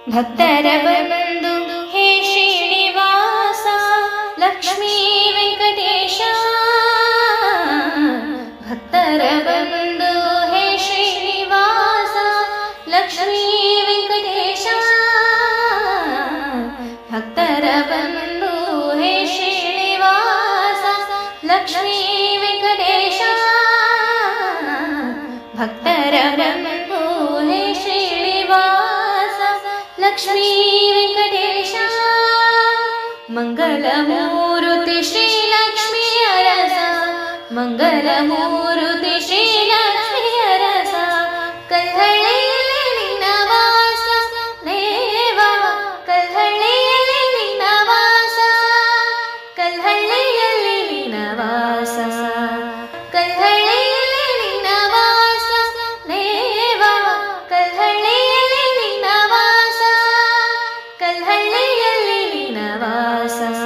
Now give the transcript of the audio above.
ಭಕ್ತರ ಬಂಧು ಹೇ ಶ್ರೀನಿವಾಸ ಲಕ್ಷ್ಮೀ ವೆಂಕಟೇಶ. ಭಕ್ತರ ಬಂಧು ಹೇ ಶ್ರೀನಿವಾಸ ಲಕ್ಷ್ಮೀ ವೆಂಕಟೇಶ. ಭಕ್ತರ ಬಂಧು ಹೇ ಶ್ರೀನಿವಾಸ ಲಕ್ಷ್ಮೀ ವೆಂಕಟೇಶ. ಭಕ್ತರ ಬಂಧು ಹೇ ಶ್ರೀನಿವಾಸ ಲಕ್ಷ್ಮೀ ವೆಂಕಟೇಶ. ಮಂಗಲಮೂರುತಿ ಶ್ರೀ ಲಕ್ಷ್ಮೀ ಅರಸ, ಮಂಗಲಮೂರುತಿ ಶ್ರೀ ಲಕ್ಷ್ಮೀ ಅರಸ. ಕಲ್ಹಳ್ಳಿಯಲ್ಲಿ ನಿನ್ನ ವಾಸ ದೇವ, ಕಲ್ಹಳ್ಳಿಯಲ್ಲಿ ನಿನ್ನ ವಾಸ, ಕಲ್ಹಳ್ಳಿಯಲ್ಲಿ ನಿನ್ನ ವಾಸ, ಕಲ್ಹಳ್ಳಿಯಲ್ಲಿ ನಿನ್ನ ವಾಸ ದೇವ, ಕಲ್ಹಳ್ಳಿಯಲ್ಲಿ ನಿನ್ನ ವಾಸ, ಕಲ್ಹಳ್ಳಿಯಲ್ಲಿ ನಿನ್ನ ವಾಸ.